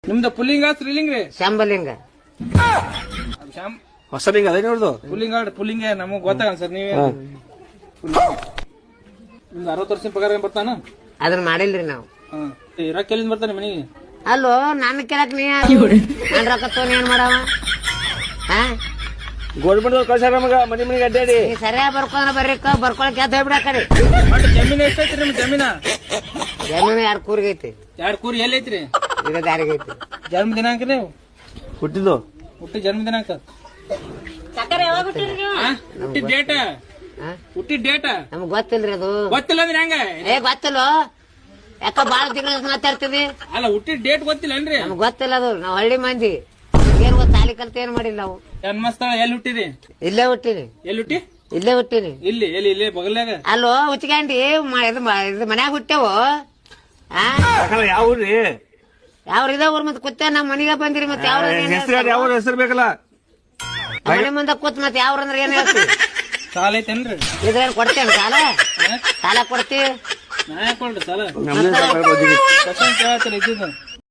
ನಿಮ್ದ ಪುಲ್ಲಿಂಗ ಸ್ತ್ರೀಲಿಂಗ ರೀ? ಶಂಬಲಿಂಗ. ಹೊಸ ಲಿಂಗ ಅದೇ ನೋಡ್ದು ಪುಲ್ಲಿಂಗ ನಮಗ್ ಗೊತ್ತಾಗಲ್ಲ ಸರ್. ನೀವೇ ನಿಮ್ದು 60 ವರ್ಷದ ಪಗಾರ ಏನ್ ಬರ್ತಾನ? ಅದನ್ನ ಮಾಡಿಲ್ರಿ ನಾವು. ಇರಾಕ್ ಎಲ್ಲಿಂದ ಬರ್ತಾನೆ ಮನೆಗೆ? ಅಲ್ಲೋ ನನ್ನ ಕೇಳಕ್ ನೀ ನನ್ ರೊಕ್ಕ ತೋನ್ ಏನ್ ಮಾಡವ? ಗೋಲ್ಮೆಂಟ್ ಕಳ್ಸಾರ ನಮಗ ಮನಿ ಮನಿಗೆ ಅಡ್ಡಾಡಿ. ನೀ ಸರಿಯಾಗಿ ಬರ್ಕೊಂಡ್ರ ಬರ್ಕೊಳಕ್ ಎದ್ದು ಹೋಗ್ಬಿಡ ಕಡೆ. ಜಮೀನ್ ಎಷ್ಟೈತ್ರಿ ನಿಮ್ ಜಮೀನ? ಜಮೀನು 2 ಕೂರಿಗೆ ಐತಿ. 2 ಕೂರಿ ಎಲ್ಲಿ ಐತ್ರಿ? ಈಗ ದಾರಿಗೆ ಐತಿ. ಜನ್ಮ ದಿನಾಂಕ ರೀ? ಹುಟ್ಟಿದ್ದು ಹುಟ್ಟಿ ಜನ್ಮ ದಿನಾಂಕ? ಹುಟ್ಟಿದ ಡೇಟ? ಹುಟ್ಟಿದ ಡೇಟ ನಮಗ್ ಗೊತ್ತಿಲ್ರಿ ಅದು. ಗೊತ್ತಿಲ್ಲ ಅಂದ್ರೆ ಹೆಂಗ? ಗೊತ್ತಿಲ್ಲ. ಯಾಕ ಬಾಳ ತಿಂಗಳ ಮಾತಾಡ್ತೀವಿ. ಅಲ್ಲ ಹುಟ್ಟಿದ ಡೇಟ್ ಗೊತ್ತಿಲ್ಲ ಏನ್ರಿ? ನಮ್ಗ್ ಗೊತ್ತಿಲ್ಲ ಅದು. ನಾವ್ ಹಳ್ಳಿ ಮಂದಿ ಏನ್ ಗೊತ್ತ, ತಾಲಿ ಕಲ್ತ ಏನ್ ಮಾಡಿಲ್ಲ ನಾವು. ಜನ್ಮಸ್ಥಳ ಎಲ್ಲಿ ಹುಟ್ಟಿರಿ? ಇಲ್ಲೇ ಹುಟ್ಟಿನಿ. ಎಲ್ಲಿ ಹುಟ್ಟಿ? ಇಲ್ಲೇ ಹುಟ್ಟಿನಿ. ಇಲ್ಲಿ ಎಲ್ಲಿ? ಇಲ್ಲೇ ಬಗಲ್ಯಾಗ? ಅಲ್ಲೋ ಹುಚ್ಕಂಡಿ ಮನ್ಯಾಗ ಹುಟ್ಟೆವು. ಯಾವ ಊರ್ರಿ? ಯಾವ್ರ ಇದ ಊರ್ ಮತ್ ಕೂತ ನಮ್ ಮನಿಗ ಬಂದಿರಿ. ಮತ್ತೆ ಯಾವ ಹೆಸರು ಬೇಕಲ್ಲ? ಮನೆ ಮುಂದ ಕೂತ್ ಮತ್ತೆ ಯಾವ್ರಂದ್ರ ಏನ್ ಹೇಳ್ತಿ? ಸಾಲ ಐತೇನ್ರಿ? ಇದ್ರೇನ್ ಕೊಡ್ತೇನೆ ಸಾಲ? ಸಾಲ ಕೊಡ್ತಿ? ನಾ ಯಾಕೆ ಕೊಡ್ರಿ ಸಾಲ? ನಮ್ದೇ ಕೇಳತ್ತೀರಿ ಇದ್ದಿದ್ದು